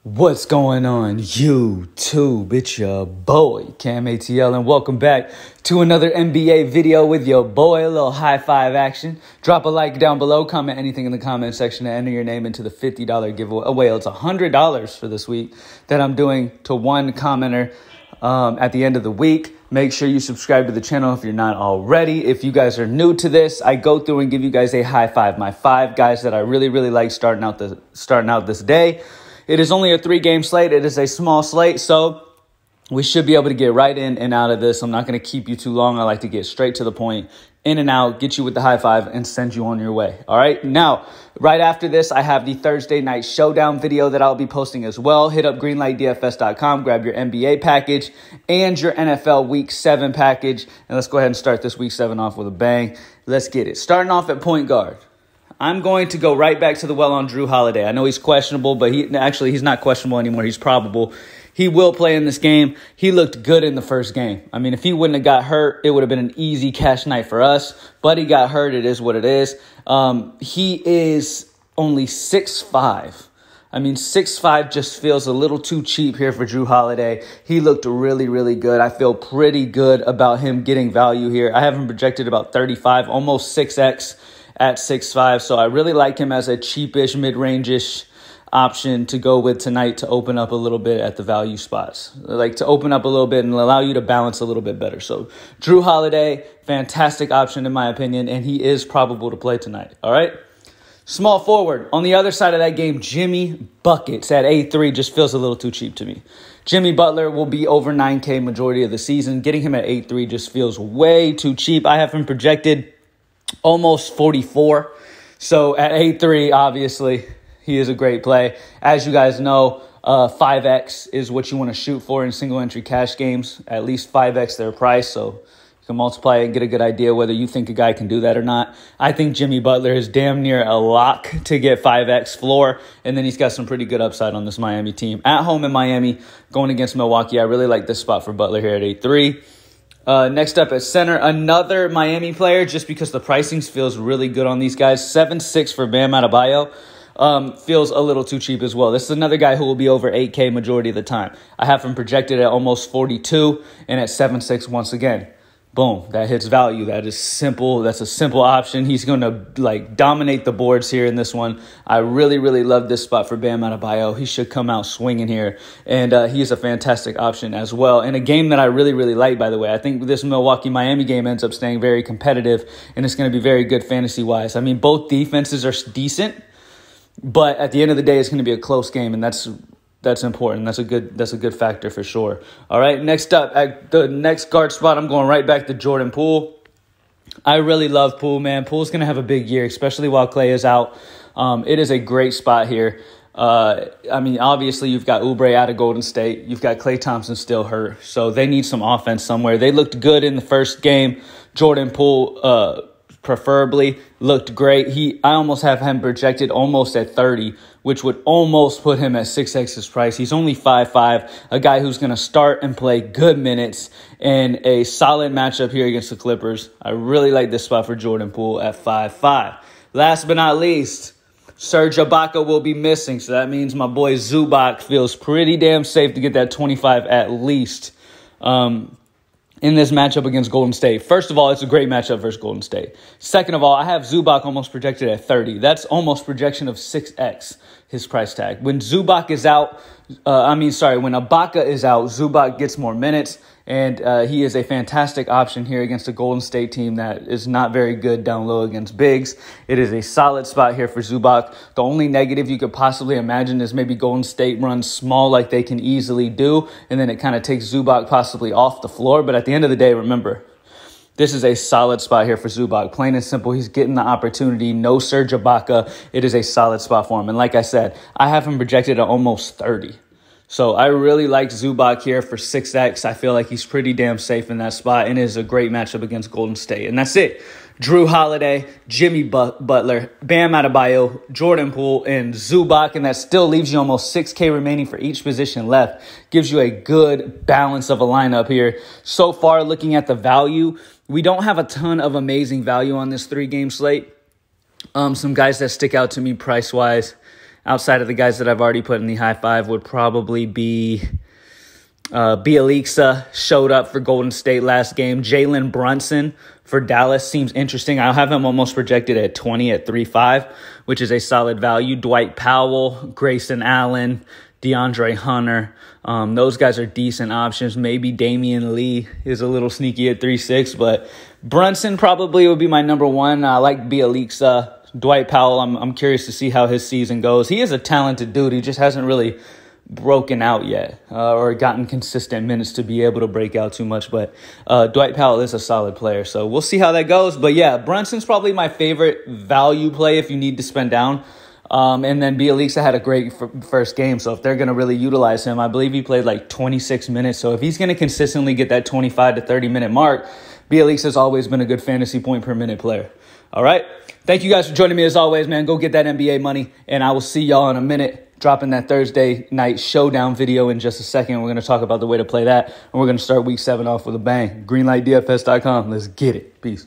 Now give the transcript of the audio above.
What's going on YouTube? It's your boy CamATL and welcome back to another NBA video with your boy. A little high five action. Drop a like down below, comment anything in the comment section, and enter your name into the $50 giveaway. It's $100 for this week that I'm doing to one commenter at the end of the week. Make sure you subscribe to the channel if you're not already. If you guys are new to this, I go through and give you guys a high five. My 5 guys that I really like starting out this day. It is only a 3-game slate. It is a small slate, so we should be able to get right in and out of this. I'm not going to keep you too long. I like to get straight to the point, in and out, get you with the high five, and send you on your way. All right? Now, right after this, I have the Thursday Night Showdown video that I'll be posting as well. Hit up greenlightdfs.com, grab your NBA package and your NFL Week 7 package, and let's go ahead and start this Week 7 off with a bang. Let's get it. Starting off at point guard. I'm going to go right back to the well on Jrue Holiday. I know he's questionable, but he's not questionable anymore. He's probable. He will play in this game. He looked good in the first game. I mean, if he wouldn't have got hurt, it would have been an easy cash night for us. But he got hurt. It is what it is. He is only 6'5". I mean, 6'5" just feels a little too cheap here for Jrue Holiday. He looked really good. I feel pretty good about him getting value here. I have him projected about 35, almost 6x. At 6'5", so I really like him as a cheapish, mid-range-ish option to go with tonight to open up a little bit at the value spots. Like to open up a little bit and allow you to balance a little bit better. So Jrue Holiday, fantastic option in my opinion, and he is probable to play tonight. All right? Small forward. On the other side of that game, Jimmy Buckets at 8'3" just feels a little too cheap to me. Jimmy Butler will be over 9K majority of the season. Getting him at 8'3" just feels way too cheap. I have him projected almost 44. So at 8'3", obviously, he is a great play. As you guys know, 5x is what you want to shoot for in single entry cash games. At least 5x their price. So you can multiply it and get a good idea whether you think a guy can do that or not. I think Jimmy Butler is damn near a lock to get 5x floor. And then he's got some pretty good upside on this Miami team. At home in Miami, going against Milwaukee, I really like this spot for Butler here at 8'3". Next up at center, another Miami player, just because the pricing feels really good on these guys. 7'6" for Bam Adebayo feels a little too cheap as well. This is another guy who will be over 8K majority of the time. I have him projected at almost 42 and at 7'6" once again. Boom, that hits value. That is simple. That's a simple option. He's going to dominate the boards here in this one. I really love this spot for Bam Adebayo. He should come out swinging here, and he is a fantastic option as well. In a game that I really like, by the way. I think this Milwaukee-Miami game ends up staying very competitive, and it's going to be very good fantasy-wise. I mean, both defenses are decent, but at the end of the day, it's going to be a close game, and that's important. That's a good factor for sure. All right, next up at the next guard spot, I'm going right back to Jordan Poole. I really love Poole, man. Poole's going to have a big year, especially while Klay is out. It is a great spot here. I mean, obviously, you've got Oubre out of Golden State. You've got Klay Thompson still hurt, so they need some offense somewhere. They looked good in the first game. Jordan Poole preferably looked great. I almost have him projected almost at 30, which would almost put him at 6x his price. He's only 5'5", a guy who's going to start and play good minutes in a solid matchup here against the Clippers. I really like this spot for Jordan Poole at 5'5". Last but not least, Serge Ibaka will be missing, so that means my boy Zubac feels pretty damn safe to get that 25 at least. In this matchup against Golden State. First of all, it's a great matchup versus Golden State. Second of all, I have Zubac almost projected at 30. That's almost projection of 6x his price tag. When Zubac is out, when Ibaka is out, Zubac gets more minutes, and he is a fantastic option here against a Golden State team that is not very good down low against bigs. It is a solid spot here for Zubac. The only negative you could possibly imagine is maybe Golden State runs small like they can easily do, and then it kind of takes Zubac possibly off the floor. But at the end of the day, remember, this is a solid spot here for Zubac. Plain and simple, he's getting the opportunity. No Serge Ibaka. It is a solid spot for him. And like I said, I have him projected at almost 30. So I really like Zubac here for 6x. I feel like he's pretty damn safe in that spot, and it is a great matchup against Golden State. And that's it. Jrue Holiday, Jimmy Butler, Bam Adebayo, Jordan Poole, and Zubac. And that still leaves you almost 6K remaining for each position left. Gives you a good balance of a lineup here. So far, looking at the value, we don't have a ton of amazing value on this 3-game slate. Some guys that stick out to me price-wise. outside of the guys that I've already put in the high five would probably be Bjelica showed up for Golden State last game. Jalen Brunson for Dallas seems interesting. I'll have him almost projected at 20 at 3.5, which is a solid value. Dwight Powell, Grayson Allen, DeAndre Hunter. Those guys are decent options. Maybe Damian Lee is a little sneaky at 3.6, but Brunson probably would be my number one. I like Bjelica. Dwight Powell, I'm curious to see how his season goes. He is a talented dude. He just hasn't really broken out yet or gotten consistent minutes to be able to break out too much. But Dwight Powell is a solid player, so we'll see how that goes. But yeah, Brunson's probably my favorite value play if you need to spend down. And then Bjelica had a great first game, so if they're going to really utilize him, I believe he played like 26 minutes. So if he's going to consistently get that 25 to 30-minute mark, Bjelica's always been a good fantasy point per minute player. All right. Thank you guys for joining me as always, man. Go get that NBA money, and I will see y'all in a minute. Dropping that Thursday night showdown video in just a second. We're going to talk about the way to play that, and we're going to start week 7 off with a bang. Greenlightdfs.com. Let's get it. Peace.